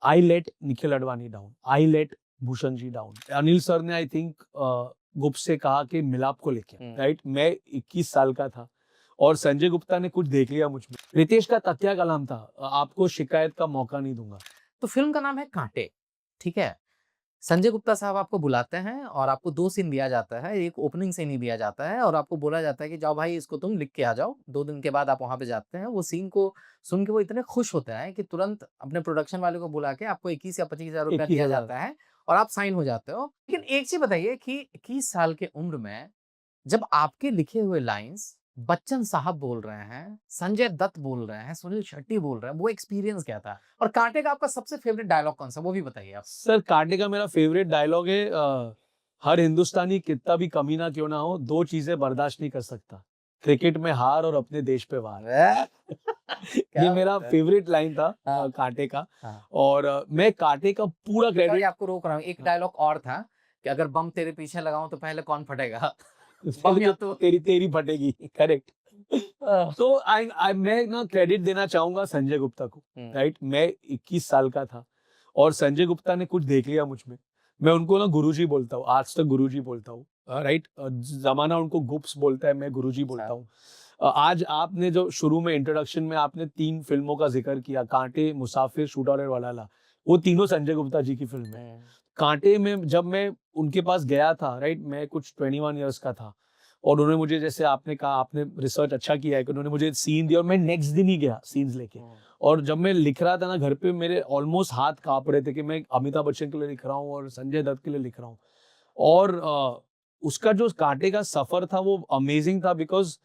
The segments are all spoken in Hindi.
I let Nikhil Advani down, I let Bhushan ji down. Anil sir ने आई थिंक गुप्त से कहा कि मिलाप को लेके, राइट। मैं 21 साल का था और संजय गुप्ता ने कुछ देख लिया मुझ में। रितेश का तथ्य कलाम था, आपको शिकायत का मौका नहीं दूंगा। तो फिल्म का नाम है कांटे, ठीक है। संजय गुप्ता साहब आपको बुलाते हैं और आपको 2 सीन दिया जाता है, एक ओपनिंग सीन ही दिया जाता है और आपको बोला जाता है कि जाओ भाई इसको तुम लिख के आ जाओ। 2 दिन के बाद आप वहाँ पे जाते हैं। वो सीन को सुन के वो इतने खुश होते हैं कि तुरंत अपने प्रोडक्शन वाले को बुला के आपको 21 या 25,000 रुपया दिया 21,000। जाता है और आप साइन हो जाते हो। लेकिन एक चीज़ बताइए कि 21 साल के उम्र में जब आपके लिखे हुए लाइन्स बच्चन साहब बोल रहे हैं, संजय दत्त बोल रहे हैं, सुनील शेट्टी बोल रहे हैं, वो एक्सपीरियंस क्या था? और कांटे का आपका सबसे फेवरेट डायलॉग कौन-सा वो भी बताइए आप? सर कांटे का मेरा फेवरेट डायलॉग है, हर हिंदुस्तानी कितना भी कमीना क्यों ना हो, 2 चीजें बर्दाश्त नहीं कर सकता, क्रिकेट में हार और अपने देश पे वार। ये मेरा फेवरेट लाइन था कांटे का। और मैं कांटे का पूरा क्रेडिट आपको रोक रहा हूँ, एक डायलॉग और था कि अगर बम तेरे पीछे लगाऊं तो पहले कौन फटेगा? बम या तो तेरी फटेगी, करेक्ट। तो मैं ना क्रेडिट देना चाहूंगा संजय गुप्ता को, राइट। मैं 21 साल का था और संजय गुप्ता ने कुछ देख लिया मुझ में। मैं उनको ना गुरुजी बोलता हूँ, आज तक गुरुजी बोलता हूँ, राइट। जमाना उनको गुप्स बोलता है, मैं गुरुजी बोलता हूँ। आज आपने जो शुरू में इंट्रोडक्शन में आपने 3 फिल्मों का जिक्र किया, कांटे, मुसाफिर, शूटर और वडाला, वो तीनों संजय गुप्ता जी की फिल्म है। कांटे में जब मैं उनके पास गया था, राइट, मैं कुछ 21 इयर्स का था और उन्होंने मुझे, जैसे आपने कहा, आपने रिसर्च अच्छा किया है कि उन्होंने मुझे सीन दिया और मैं नेक्स्ट दिन ही गया सीन्स लेके। और जब मैं लिख रहा था ना घर पे, मेरे ऑलमोस्ट हाथ कांप रहे थे कि मैं अमिताभ बच्चन के लिए लिख रहा हूँ और संजय दत्त के लिए लिख रहा हूँ। और उसका जो कांटे का सफर था वो अमेजिंग था, बिकॉज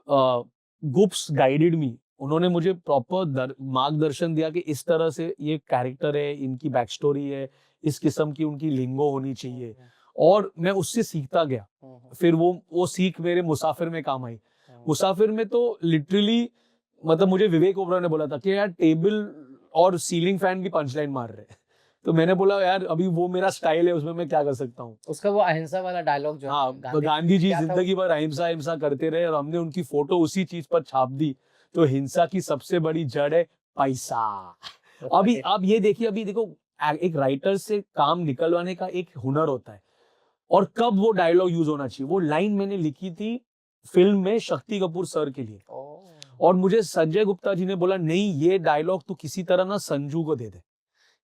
गुप्स गाइडेड मी। उन्होंने मुझे प्रॉपर मार्गदर्शन दिया कि इस तरह से ये कैरेक्टर है, इनकी बैक स्टोरी है, इस किस्म की उनकी लिंगो होनी चाहिए। और मैं उससे सीखता गया। फिर वो सीख मेरे मुसाफिर में काम आई। मुसाफिर में तो लिटरली मतलब मुझे विवेक ओबरॉय ने बोला था कि यार टेबल और सीलिंग फैन की पंचलाइन मार रहे हैं। तो मैंने बोला यार अभी वो मेरा स्टाइल है, उसमें मैं क्या कर सकता हूँ। उसका वो अहिंसा वाला डायलॉग जो हाँ, गांधी जी जिंदगी भर अहिंसा हिंसा करते रहे और हमने उनकी फोटो उसी चीज पर छाप दी। तो हिंसा की सबसे बड़ी जड़ है पैसा। अभी आप ये देखिए, अभी देखो, एक राइटर से काम निकलवाने का एक हुनर होता है और कब वो डायलॉग यूज होना चाहिए। वो लाइन मैंने लिखी थी फिल्म में शक्ति कपूर सर के लिए और मुझे संजय गुप्ता जी ने बोला नहीं, ये डायलॉग तो किसी तरह ना संजू को दे दे।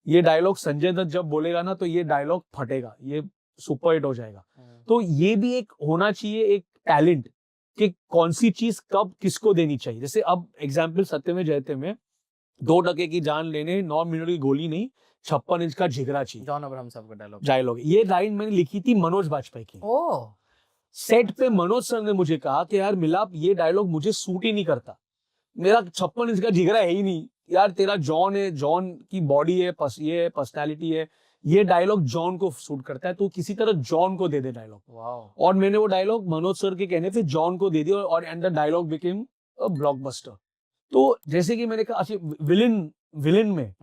ये डायलॉग संजय दत्त जब बोलेगा ना तो ये डायलॉग फटेगा, ये सुपर हिट हो जाएगा। तो ये भी एक होना चाहिए, एक टैलेंट, कि कौन सी चीज कब किसको देनी चाहिए। जैसे अब एग्जाम्पल सत्य में जयते में 2 टके की जान लेने 9 मिनट की गोली नहीं, 56 इंच का जिगरा चाहिए। जॉन अब्राहम साहब का डायलॉग ये लाइन मैंने लिखी थी मनोज बाजपेयी की। सेट पे मनोज सर ने मुझे कहा कि यार मिलाप, ये डायलॉग मुझे सूट ही नहीं करता, मेरा 56 इंच का जिगरा है ही नहीं यार, तेरा जॉन है, जॉन की बॉडी है, ये है, पर्सनैलिटी है, ये डायलॉग जॉन को सूट करता है, तो किसी तरह जॉन को दे दे डायलॉग। और मैंने वो डायलॉग मनोज सर के कहने पे जॉन को दे दिया और and the dialogue became a blockbuster. तो जैसे कि मैंने कहा, अच्छा विलेन में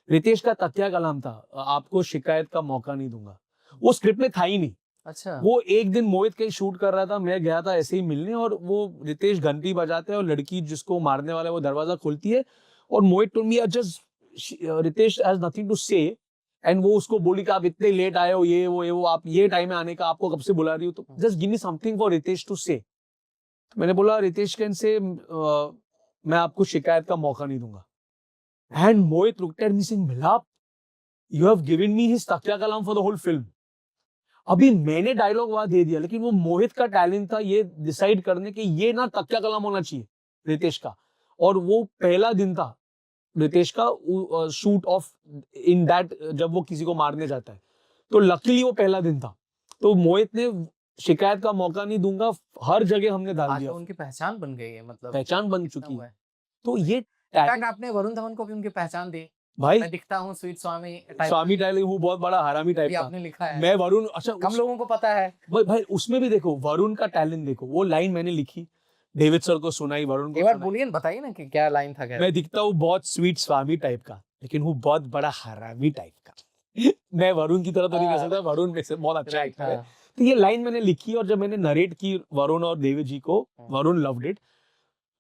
रितेश का तथ्य कलाम था, आपको शिकायत का मौका नहीं दूंगा, वो स्क्रिप्ट में था ही नहीं। अच्छा। वो एक दिन मोहित कहीं शूट कर रहा था, मैं गया था ऐसे ही मिलने और वो रितेश घंटी बजाते हैं और लड़की जिसको मारने वाला है वो दरवाजा खोलती है और Mohit told me just Ritesh has nothing to say, and वो उसको बोली कि आप इतने लेट आए हो, ये वो आप ये टाइम में आने का, आपको कब से बुला रही हो, तो just give me something for Ritesh to say. मैंने बोला रितेश कैन से मैं आपको शिकायत का मौका नहीं दूंगा। And Mohit looked at me saying Milap, you have given me his तकिया कलाम फॉर द होल फिल्म। अभी मैंने डायलॉग वहां दे दिया, लेकिन वो मोहित का टैलेंट था ये डिसाइड करने कि ये ना तकिया कलाम होना चाहिए रितेश का। और वो पहला दिन था रितेश का शूट ऑफ इन दैट, जब वो किसी को मारने जाता है, तो लकीली वो पहला दिन था। तो मोहित ने शिकायत का मौका नहीं दूंगा हर जगह हमने डाल दिया। उनकी पहचान बन गई है, मतलब पहचान बन चुकी है। तो ये आपने वरुण धवन को भी उनकी पहचान दी भाई, मैं दिखता हूँ स्वीट स्वामी टाइप, वो बहुत बड़ा हरामी टाइप का आपने लिखा है। मैं वरुण, अच्छा कम लोगों को पता है भाई उसमें भी देखो वरुण का टैलेंट देखो। वो लाइन मैंने लिखी, डेविड सर को सुनाई, वरुण को एक बार बोलिए, बताइए ना कि क्या लाइन था। मैं दिखता हूँ बहुत स्वीट स्वामी टाइप का, लेकिन वो बहुत बड़ा हरामी टाइप का। मैं वरुण की तरह तो नहीं कह सकता, वरुण में से बहुत अच्छा एक्टर है। तो ये लाइन मैंने लिखी और जब मैंने नरेट की वरुण और डेविड जी को, वरुण लव्ड इट।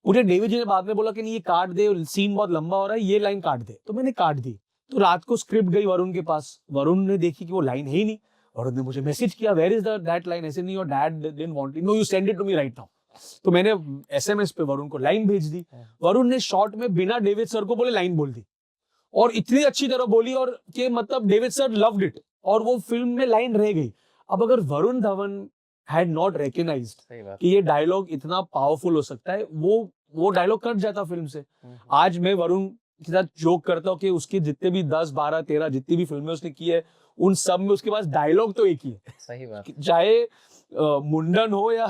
मुझे डेविड जी ने बाद में बोला कि नहीं ये काट दे, सीन बहुत लंबा हो रहा है, ये लाइन काट दे, तो मैंने काट दी। तो रात को स्क्रिप्ट गई वरुण के पास, वरुण ने देखी कि वो लाइन है ही नहीं। वरुण ने मुझे मैसेज किया, वेयर इज दैट लाइन? ऐसे नहीं, your dad didn't want it, no you send it to me right now. तो मैंने एसएमएस पे वरुण को लाइन भेज दी। वरुण ने शॉर्ट में बिना डेविड सर को बोले लाइन बोल दी, और इतनी अच्छी तरह बोली, और कि मतलब डेविड सर लव्ड इट, और वो फिल्म में लाइन रह गई। अब अगर Varun Dhawan had not recognised कि ये डायलॉग इतना पावरफुल हो सकता है, वो डायलॉग कट जाता फिल्म से। आज मैं वरुण के साथ जोक करता हूँ कि उसके जितने भी 10, 12, 13 जितनी भी फिल्में उसने की है, उन सब में उसके पास डायलॉग तो एक ही है। सही बात। चाहे मुंडन हो या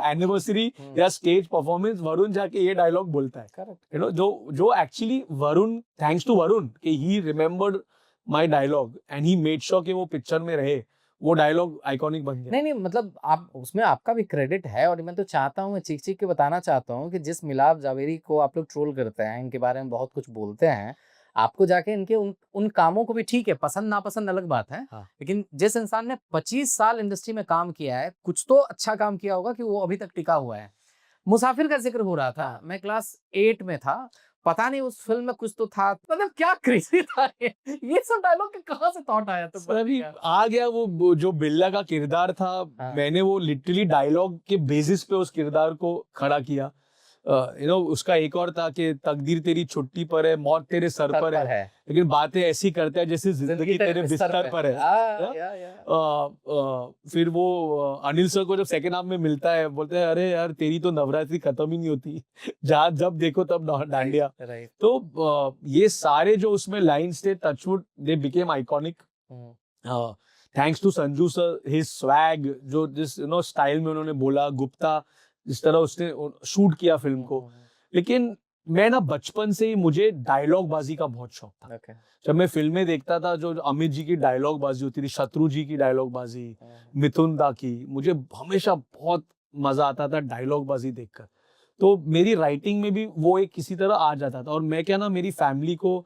एनिवर्सरी या स्टेज परफॉर्मेंस, वरुण जाके ये डायलॉग बोलता है। करेक्ट। यू नो, जो actually Varun, thanks to Varun कि he remembered my dialogue and he made sure कि वो पिक्चर में रहे, वो डायलॉग आइकॉनिक बन गया। नहीं मतलब आप उसमें आपका भी क्रेडिट है, और मैं तो चाहता हूँ, मैं चीख चीख के बताना चाहता हूँ कि जिस मिलाप जावेरी को आप लोग ट्रोल करते हैं, इनके बारे में बहुत कुछ बोलते हैं, आपको जाके इनके उन कामों को भी, ठीक है पसंद नापसंद अलग बात है, हाँ। लेकिन जिस इंसान ने 25 साल इंडस्ट्री में काम किया है, कुछ तो अच्छा काम किया होगा कि वो अभी तक टिका हुआ है। मुसाफिर का जिक्र हो रहा था, मैं क्लास 8 में था, पता नहीं उस फिल्म में कुछ तो था, मतलब क्या क्रेजी था ये सब डायलॉग के कहाँ से थॉट आया? तो सर अभी आ गया वो जो बिल्ला का किरदार था। हाँ। मैंने वो लिटरली डायलॉग के बेसिस पे उस किरदार को खड़ा किया। यू नो, उसका एक और था कि तकदीर तेरी छुट्टी पर है, मौत तेरे सर पर है, लेकिन बातें ऐसी करता है जैसे जिंदगी तेरे बिस्तर पर है। फिर वो अनिल सर को जब सेकंड हाफ में मिलता है, बोलते हैं अरे यार तेरी तो नवरात्रि खत्म ही नहीं होती, जहाँ जब देखो तब डांडिया। तो ये सारे जो उसमें लाइन्स थे, touchwood they became iconic. Thanks to Sanju sir, his swag, जो जिस स्टाइल में उन्होंने बोला, गुप्ता जिस तरह उसने शूट किया फिल्म को। लेकिन मैं ना बचपन से ही, मुझे डायलॉग बाजी का बहुत शौक था। जब मैं फिल्में देखता था, जो अमित जी की डायलॉग बाजी होती थी, शत्रु जी की डायलॉग बाजी, मिथुन दा की, मुझे हमेशा बहुत मजा आता था डायलॉग बाजी देखकर। तो मेरी राइटिंग में भी वो एक किसी तरह आ जाता था। और मैं क्या ना, मेरी फैमिली को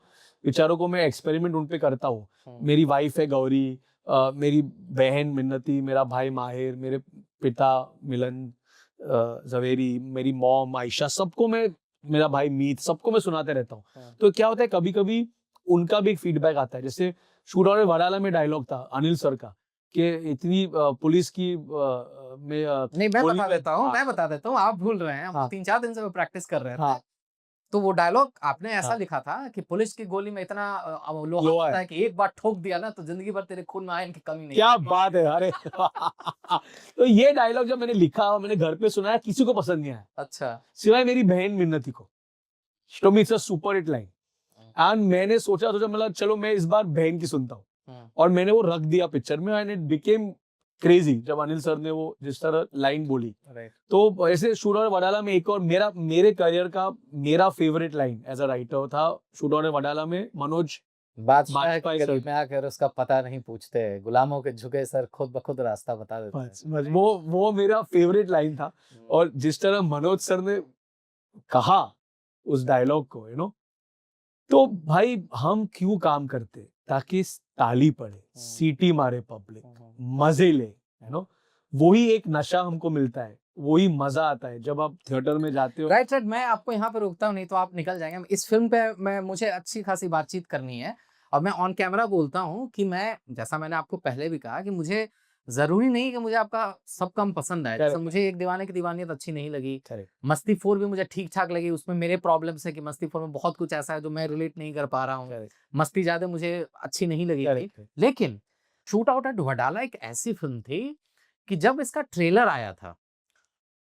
बेचारों को मैं एक्सपेरिमेंट उन पे करता हूँ। मेरी वाइफ है गौरी, मेरी बहन मिन्नती, मेरा भाई माहिर, मेरे पिता मिलन जवेरी, मेरी मॉम आयशा, सबको मैं, मेरा भाई मीत, सबको मैं सुनाते रहता हूँ। तो क्या होता है, कभी कभी उनका भी एक फीडबैक आता है। जैसे शूट और वडाला में डायलॉग था अनिल सर का कि इतनी पुलिस की नहीं, मैं बता देता हूँ, आप भूल रहे हैं। हम 3-4 दिन से वो प्रैक्टिस कर रहे थे। तो वो डायलॉग आपने ऐसा लिखा था कि पुलिस की गोली में इतना लोहा होता है कि एक बार ठोक दिया ना तो जिंदगी भर तेरे खून में आयरन की कमी नहीं। क्या बात है, अरे तो ये डायलॉग जब मैंने लिखा और मैंने घर पे सुनाया, किसी को पसंद नहीं आया। अच्छा। सिवाय मेरी बहन मिन्नती को। तो it's a super hit line. And मैंने सोचा मतलब चलो मैं इस बार बहन की सुनता हूँ, और मैंने वो रख दिया पिक्चर में, एंड इट बिकेम क्रेजी जब अनिल सर ने वो जिस तरह लाइन बोली। तो ऐसे शूट और वडाला में एक और मेरे करियर का मेरा favourite line as a writer था शूट और वडाला में, मनोज बादशाह की गली में आकर उसका पता नहीं पूछते, गुलामों के झुके सर खुद ब खुद रास्ता बता देते हैं। वो मेरा फेवरेट लाइन था। और जिस तरह मनोज सर ने कहा उस डायलॉग को, यू नो, तो भाई हम क्यों काम करते, ताकि ताली पड़े, सीटी मारे पब्लिक, मजे ले, यू नो, वही एक नशा हमको मिलता है, वही मजा आता है जब आप थिएटर में जाते हो। राइट। मैं आपको यहाँ पे रोकता हूँ, नहीं तो आप निकल जाएंगे। इस फिल्म पे मुझे अच्छी खासी बातचीत करनी है, और मैं ऑन कैमरा बोलता हूँ कि मैं, जैसा मैंने आपको पहले भी कहा, कि मुझे जरूरी नहीं कि मुझे आपका सब काम पसंद आए। जैसे मुझे एक दीवाने की दीवानियत अच्छी नहीं लगी, मस्ती 4 भी मुझे ठीक ठाक लगी। उसमें मेरे प्रॉब्लम्स है कि मस्ती 4 में बहुत कुछ ऐसा है जो मैं रिलेट नहीं कर पा रहा हूँ। मस्ती ज्यादा मुझे अच्छी नहीं लगी थी। लेकिन शूट आउट एट वडाला एक ऐसी फिल्म थी कि जब इसका ट्रेलर आया था,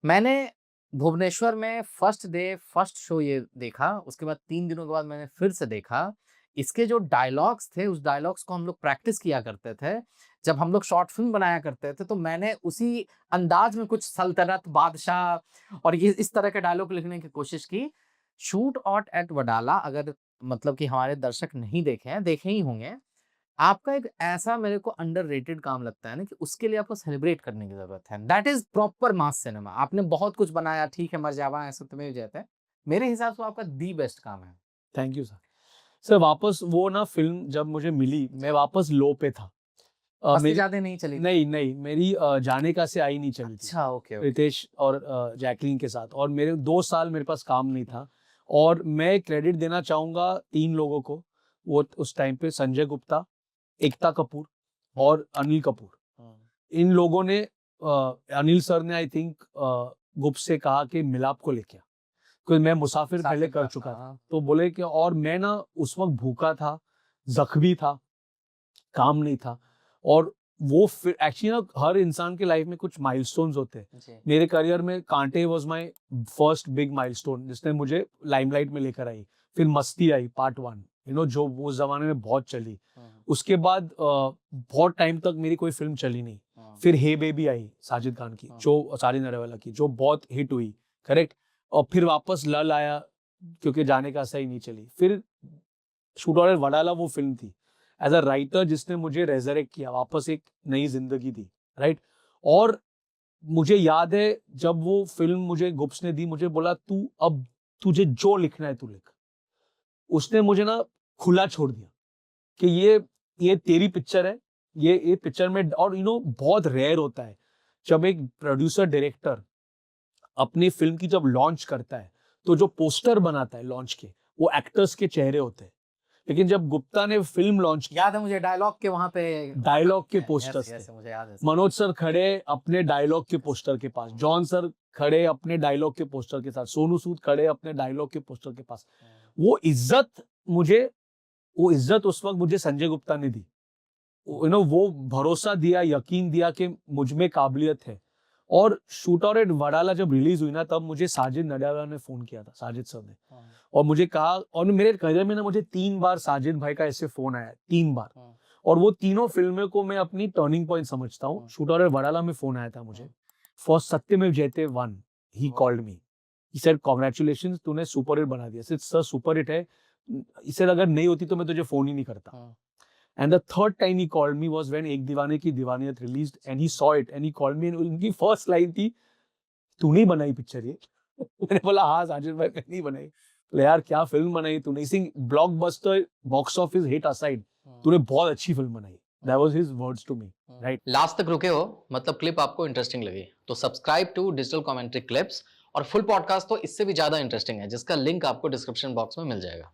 मैंने भुवनेश्वर में फर्स्ट डे फर्स्ट शो ये देखा। उसके बाद 3 दिनों के बाद मैंने फिर से देखा। इसके जो डायलॉग्स थे, उस डायलॉग्स को हम लोग प्रैक्टिस किया करते थे जब हम लोग शॉर्ट फिल्म बनाया करते थे। तो मैंने उसी अंदाज में कुछ सल्तनत, बादशाह और ये इस तरह के डायलॉग लिखने की कोशिश की। शूट आउट एट वडाला, अगर मतलब कि हमारे दर्शक नहीं देखे हैं, देखे ही होंगे, आपका एक ऐसा मेरे को अंडररेटेड काम लगता है ना कि उसके लिए आपको सेलिब्रेट करने की जरूरत है। That is proper mass cinema. आपने बहुत कुछ बनाया, ठीक है, मरजावा ऐसा तुम्हें जाता है, मेरे हिसाब से आपका दी बेस्ट काम है। Thank you sir. वापस वो ना फिल्म जब मुझे मिली, मैं वापस लो पे था। मेरी ज्यादा नहीं चली? नहीं, मेरी जाने का से आई नहीं चली। अच्छा, ओके। रितेश और जैकलीन के साथ, और मेरे 2 साल मेरे पास काम नहीं था। और मैं क्रेडिट देना चाहूंगा 3 लोगों को। वो उस टाइम पे संजय गुप्ता, एकता कपूर और अनिल कपूर, इन लोगों ने अनिल सर ने आई थिंक गुप्त से कहा कि मिलाप को लेके आ, क्योंकि मैं मुसाफिर पहले कर चुका था, तो बोले कि और मैं ना उस वक्त भूखा था, जख्मी था, काम नहीं था, और वो फिर एक्चुअली ना हर इंसान के लाइफ में कुछ माइलस्टोन्स होते हैं। मेरे करियर में कांटे was my first big milestone, जिसने मुझे लाइमलाइट में लेकर आई। फिर मस्ती आई पार्ट 1, जो वो उस जमाने में बहुत चली। उसके बाद बहुत टाइम तक मेरी कोई फिल्म चली नहीं। फिर हे बेबी आई साजिद खान की, जो साजिद नडियाडवाला की, जो बहुत हिट हुई, करेक्ट। और फिर वापस लल आया, क्योंकि जाने का सही नहीं चली। फिर शूटर और वडाला वो फिल्म थी एज अ राइटर जिसने मुझे रेजरेक्ट किया, वापस एक नई जिंदगी दी, राइट। और मुझे याद है जब वो फिल्म मुझे गुप्स ने दी, मुझे बोला तू अब तुझे जो लिखना है तू लिख। उसने मुझे ना खुला छोड़ दिया कि ये तेरी पिक्चर है, ये पिक्चर में। और बहुत रेयर होता है जब एक प्रोड्यूसर डायरेक्टर अपनी फिल्म की जब लॉन्च करता है, तो जो पोस्टर बनाता है लॉन्च के, वो एक्टर्स के चेहरे होते हैं। लेकिन जब गुप्ता ने फिल्म लॉन्च किया, याद है मुझे डायलॉग के वहां पे डायलॉग के पोस्टर्स थे, मुझे याद है। मनोज सर खड़े अपने डायलॉग के पोस्टर के पास, जॉन सर खड़े अपने डायलॉग के पोस्टर के साथ, सोनू सूद खड़े अपने डायलॉग के पोस्टर के पास। वो इज्जत उस वक्त मुझे संजय गुप्ता ने दी। वो भरोसा दिया, यकीन दिया कि मुझ में काबिलियत है। और शूटर एट वडाला जब रिलीज हुई ना, तब मुझे साजिद नडियाडवाला ने फोन किया था, साजिद सर ने, और मुझे कहा, और मेरे करियर में ना मुझे 3 बार साजिद भाई का ऐसे फोन आया, 3 बार। और वो तीनों फिल्मों को मैं अपनी टर्निंग पॉइंट समझता हूँ। शूटर एट वडाला में फोन आया था मुझे फॉर सत्यमेव जयते 1, he called me, he said congratulations, तूने सुपर हिट बना दिया। सर सुपर हिट है, इसे अगर नहीं होती तो मैं तुझे फोन ही नहीं करता। And the third time he called me was when एक दीवाने की Deewaniyat released, and he saw it and he called me, and उनकी first line थी, तूने बनाई पिक्चर ये? मैंने बोला हाँ साजिद भाई मैंने नहीं बनाई। बोले यार क्या फिल्म बनाई तूने, सिंग blockbuster box office hit aside, तूने बहुत अच्छी फिल्म बनाई। That was his words to me, right? Last तक रुके हो, मतलब क्लिप आपको इंटरेस्टिंग लगी, तो subscribe to digital commentary clips. और फुल पॉडकास्ट तो इससे भी ज्यादा इंटरेस्टिंग है, जिसका लिंक आपको डिस्क्रिप्शन बॉक्स में मिल जाएगा।